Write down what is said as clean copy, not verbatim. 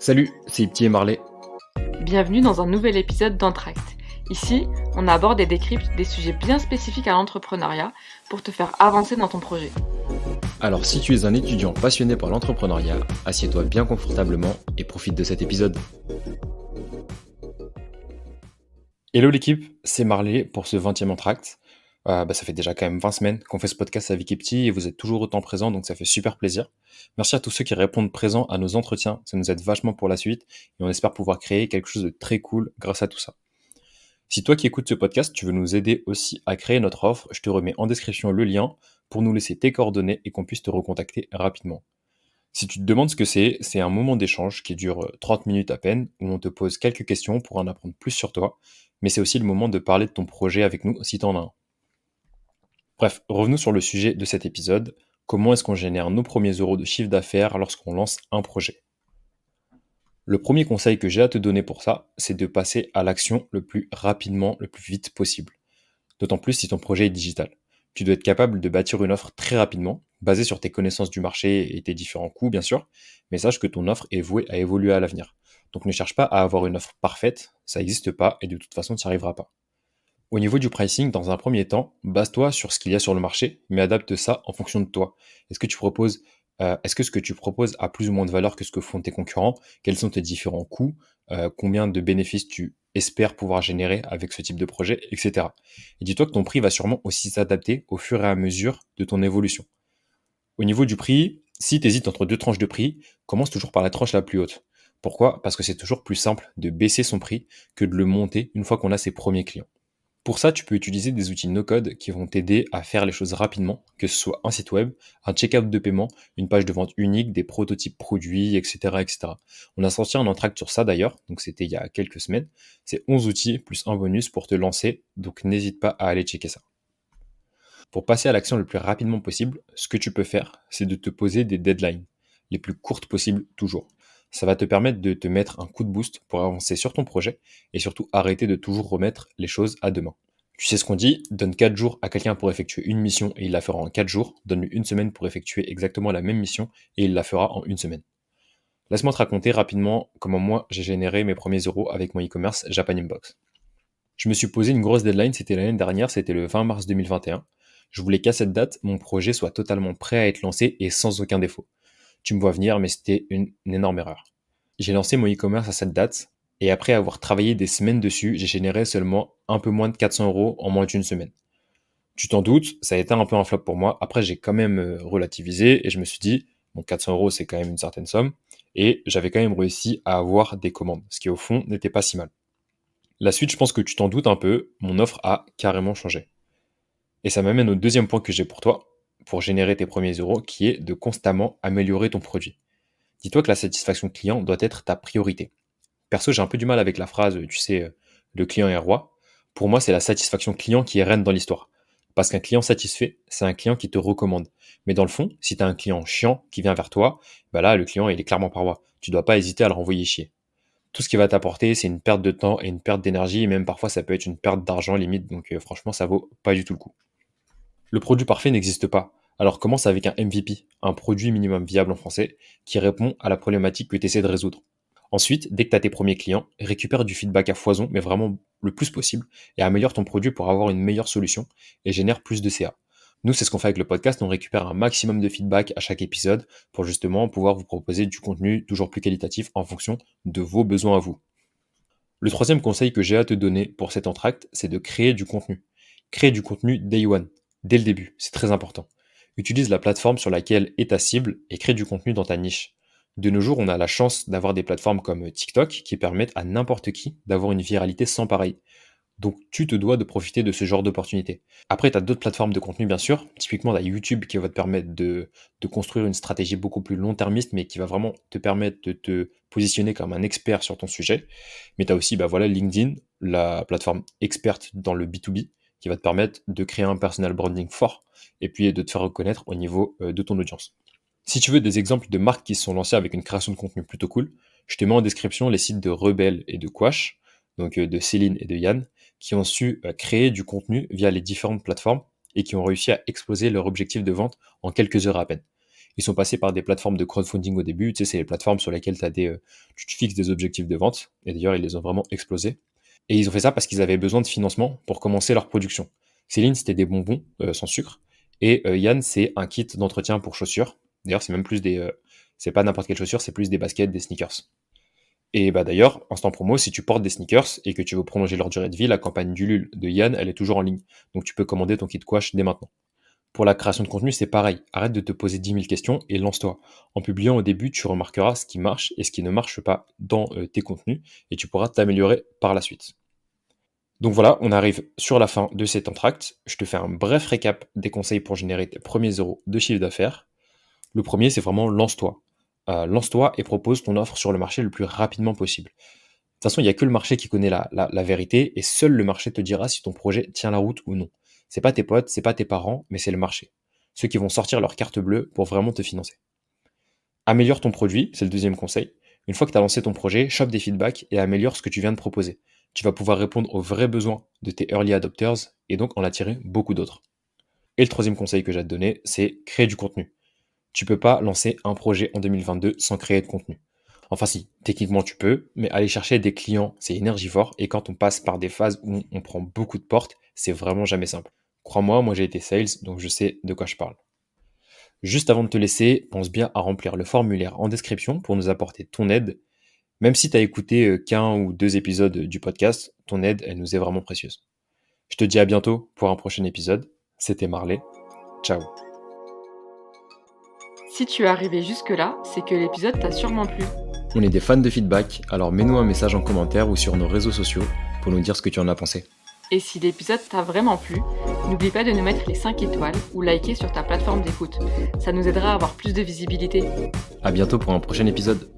Salut, c'est Ipti et Marley. Bienvenue dans un nouvel épisode d'Entracte. Ici, on aborde et décrypte des sujets bien spécifiques à l'entrepreneuriat pour te faire avancer dans ton projet. Alors si tu es un étudiant passionné par l'entrepreneuriat, assieds-toi bien confortablement et profite de cet épisode. Hello l'équipe, c'est Marley pour ce 20e Entracte. Ça fait déjà quand même 20 semaines qu'on fait ce podcast avec Ipti et vous êtes toujours autant présents, donc ça fait super plaisir. Merci à tous ceux qui répondent présents à nos entretiens, ça nous aide vachement pour la suite et on espère pouvoir créer quelque chose de très cool grâce à tout ça. Si toi qui écoutes ce podcast, tu veux nous aider aussi à créer notre offre, je te remets en description le lien pour nous laisser tes coordonnées et qu'on puisse te recontacter rapidement. Si tu te demandes ce que c'est un moment d'échange qui dure 30 minutes à peine, où on te pose quelques questions pour en apprendre plus sur toi, mais c'est aussi le moment de parler de ton projet avec nous si t'en as un. Bref, revenons sur le sujet de cet épisode. Comment est-ce qu'on génère nos premiers euros de chiffre d'affaires lorsqu'on lance un projet? Le premier conseil que j'ai à te donner pour ça, c'est de passer à l'action le plus rapidement, le plus vite possible. D'autant plus si ton projet est digital. Tu dois être capable de bâtir une offre très rapidement, basée sur tes connaissances du marché et tes différents coûts, bien sûr, mais sache que ton offre est vouée à évoluer à l'avenir. Donc ne cherche pas à avoir une offre parfaite, ça n'existe pas et de toute façon, tu n'y arriveras pas. Au niveau du pricing, dans un premier temps, base-toi sur ce qu'il y a sur le marché, mais adapte ça en fonction de toi. Est-ce que ce que tu proposes a plus ou moins de valeur que ce que font tes concurrents? Quels sont tes différents coûts? Combien de bénéfices tu espères pouvoir générer avec ce type de projet, etc. Et dis-toi que ton prix va sûrement aussi s'adapter au fur et à mesure de ton évolution. Au niveau du prix, si tu hésites entre deux tranches de prix, commence toujours par la tranche la plus haute. Pourquoi? Parce que c'est toujours plus simple de baisser son prix que de le monter une fois qu'on a ses premiers clients. Pour ça, tu peux utiliser des outils no-code qui vont t'aider à faire les choses rapidement, que ce soit un site web, un checkout de paiement, une page de vente unique, des prototypes produits, etc., etc. On a sorti un entracte sur ça d'ailleurs, donc c'était il y a quelques semaines. C'est 11 outils plus un bonus pour te lancer, donc n'hésite pas à aller checker ça. Pour passer à l'action le plus rapidement possible, ce que tu peux faire, c'est de te poser des deadlines, les plus courtes possibles toujours. Ça va te permettre de te mettre un coup de boost pour avancer sur ton projet et surtout arrêter de toujours remettre les choses à demain. Tu sais ce qu'on dit, donne 4 jours à quelqu'un pour effectuer une mission et il la fera en 4 jours, donne-lui une semaine pour effectuer exactement la même mission et il la fera en une semaine. Laisse-moi te raconter rapidement comment moi j'ai généré mes premiers euros avec mon e-commerce Japan Inbox. Je me suis posé une grosse deadline, c'était l'année dernière, c'était le 20 mars 2021. Je voulais qu'à cette date, mon projet soit totalement prêt à être lancé et sans aucun défaut. Tu me vois venir, mais c'était une énorme erreur. J'ai lancé mon e-commerce à cette date, et après avoir travaillé des semaines dessus, j'ai généré seulement un peu moins de 400 euros en moins d'une semaine. Tu t'en doutes, ça a été un peu un flop pour moi. Après, j'ai quand même relativisé et je me suis dit, bon, 400 euros, c'est quand même une certaine somme, et j'avais quand même réussi à avoir des commandes, ce qui au fond n'était pas si mal. La suite, je pense que tu t'en doutes un peu, mon offre a carrément changé. Et ça m'amène au deuxième point que j'ai pour toi, pour générer tes premiers euros, qui est de constamment améliorer ton produit. Dis-toi que la satisfaction client doit être ta priorité. Perso, j'ai un peu du mal avec la phrase, tu sais, le client est roi. Pour moi, c'est la satisfaction client qui est reine dans l'histoire. Parce qu'un client satisfait, c'est un client qui te recommande. Mais dans le fond, si tu as un client chiant qui vient vers toi, bah là, le client, il est clairement par roi. Tu dois pas hésiter à le renvoyer chier. Tout ce qui va t'apporter, c'est une perte de temps et une perte d'énergie, et même parfois ça peut être une perte d'argent limite, donc franchement ça vaut pas du tout le coup. Le produit parfait n'existe pas, alors commence avec un MVP, un produit minimum viable en français, qui répond à la problématique que tu essaies de résoudre. Ensuite, dès que tu as tes premiers clients, récupère du feedback à foison, mais vraiment le plus possible, et améliore ton produit pour avoir une meilleure solution et génère plus de CA. Nous, c'est ce qu'on fait avec le podcast, on récupère un maximum de feedback à chaque épisode pour justement pouvoir vous proposer du contenu toujours plus qualitatif en fonction de vos besoins à vous. Le troisième conseil que j'ai à te donner pour cet entracte, c'est de créer du contenu. Créer du contenu day one, dès le début, c'est très important. Utilise la plateforme sur laquelle est ta cible et crée du contenu dans ta niche. De nos jours, on a la chance d'avoir des plateformes comme TikTok qui permettent à n'importe qui d'avoir une viralité sans pareil. Donc tu te dois de profiter de ce genre d'opportunité. Après, tu as d'autres plateformes de contenu, bien sûr. Typiquement, tu as YouTube qui va te permettre de construire une stratégie beaucoup plus long-termiste, mais qui va vraiment te permettre de te positionner comme un expert sur ton sujet. Mais tu as aussi LinkedIn, la plateforme experte dans le B2B, qui va te permettre de créer un personal branding fort et puis de te faire reconnaître au niveau de ton audience. Si tu veux des exemples de marques qui se sont lancées avec une création de contenu plutôt cool, je te mets en description les sites de Rebelle et de Quash, donc de Céline et de Yann, qui ont su créer du contenu via les différentes plateformes et qui ont réussi à exploser leur objectif de vente en quelques heures à peine. Ils sont passés par des plateformes de crowdfunding au début, tu sais, c'est les plateformes sur lesquelles tu te fixes des objectifs de vente, et d'ailleurs, ils les ont vraiment explosés. Et ils ont fait ça parce qu'ils avaient besoin de financement pour commencer leur production. Céline, c'était des bonbons sans sucre, et Yann, c'est un kit d'entretien pour chaussures. D'ailleurs, c'est même plus c'est pas n'importe quelle chaussure, c'est plus des baskets, des sneakers. Et bah d'ailleurs, instant promo, si tu portes des sneakers et que tu veux prolonger leur durée de vie, la campagne d'Ulule de Yann, elle est toujours en ligne. Donc tu peux commander ton kit Quash dès maintenant. Pour la création de contenu, c'est pareil. Arrête de te poser 10 000 questions et lance-toi. En publiant au début, tu remarqueras ce qui marche et ce qui ne marche pas dans tes contenus et tu pourras t'améliorer par la suite. Donc voilà, on arrive sur la fin de cet entracte. Je te fais un bref récap des conseils pour générer tes premiers euros de chiffre d'affaires. Le premier, c'est vraiment lance-toi. Lance-toi et propose ton offre sur le marché le plus rapidement possible. De toute façon, il n'y a que le marché qui connaît la vérité et seul le marché te dira si ton projet tient la route ou non. C'est pas tes potes, c'est pas tes parents, mais c'est le marché. Ceux qui vont sortir leur carte bleue pour vraiment te financer. Améliore ton produit, c'est le deuxième conseil. Une fois que tu as lancé ton projet, chope des feedbacks et améliore ce que tu viens de proposer. Tu vas pouvoir répondre aux vrais besoins de tes early adopters et donc en attirer beaucoup d'autres. Et le troisième conseil que j'ai à te donner, c'est créer du contenu. Tu peux pas lancer un projet en 2022 sans créer de contenu. Enfin si, techniquement tu peux, mais aller chercher des clients, c'est énergivore, et quand on passe par des phases où on prend beaucoup de portes, c'est vraiment jamais simple. Crois-moi, moi j'ai été sales, donc je sais de quoi je parle. Juste avant de te laisser, pense bien à remplir le formulaire en description pour nous apporter ton aide. Même si tu as écouté qu'un ou deux épisodes du podcast, ton aide, elle nous est vraiment précieuse. Je te dis à bientôt pour un prochain épisode. C'était Marley. Ciao. Si tu es arrivé jusque-là, c'est que l'épisode t'a sûrement plu. On est des fans de feedback, alors mets-nous un message en commentaire ou sur nos réseaux sociaux pour nous dire ce que tu en as pensé. Et si l'épisode t'a vraiment plu, n'oublie pas de nous mettre les 5 étoiles ou liker sur ta plateforme d'écoute. Ça nous aidera à avoir plus de visibilité. À bientôt pour un prochain épisode.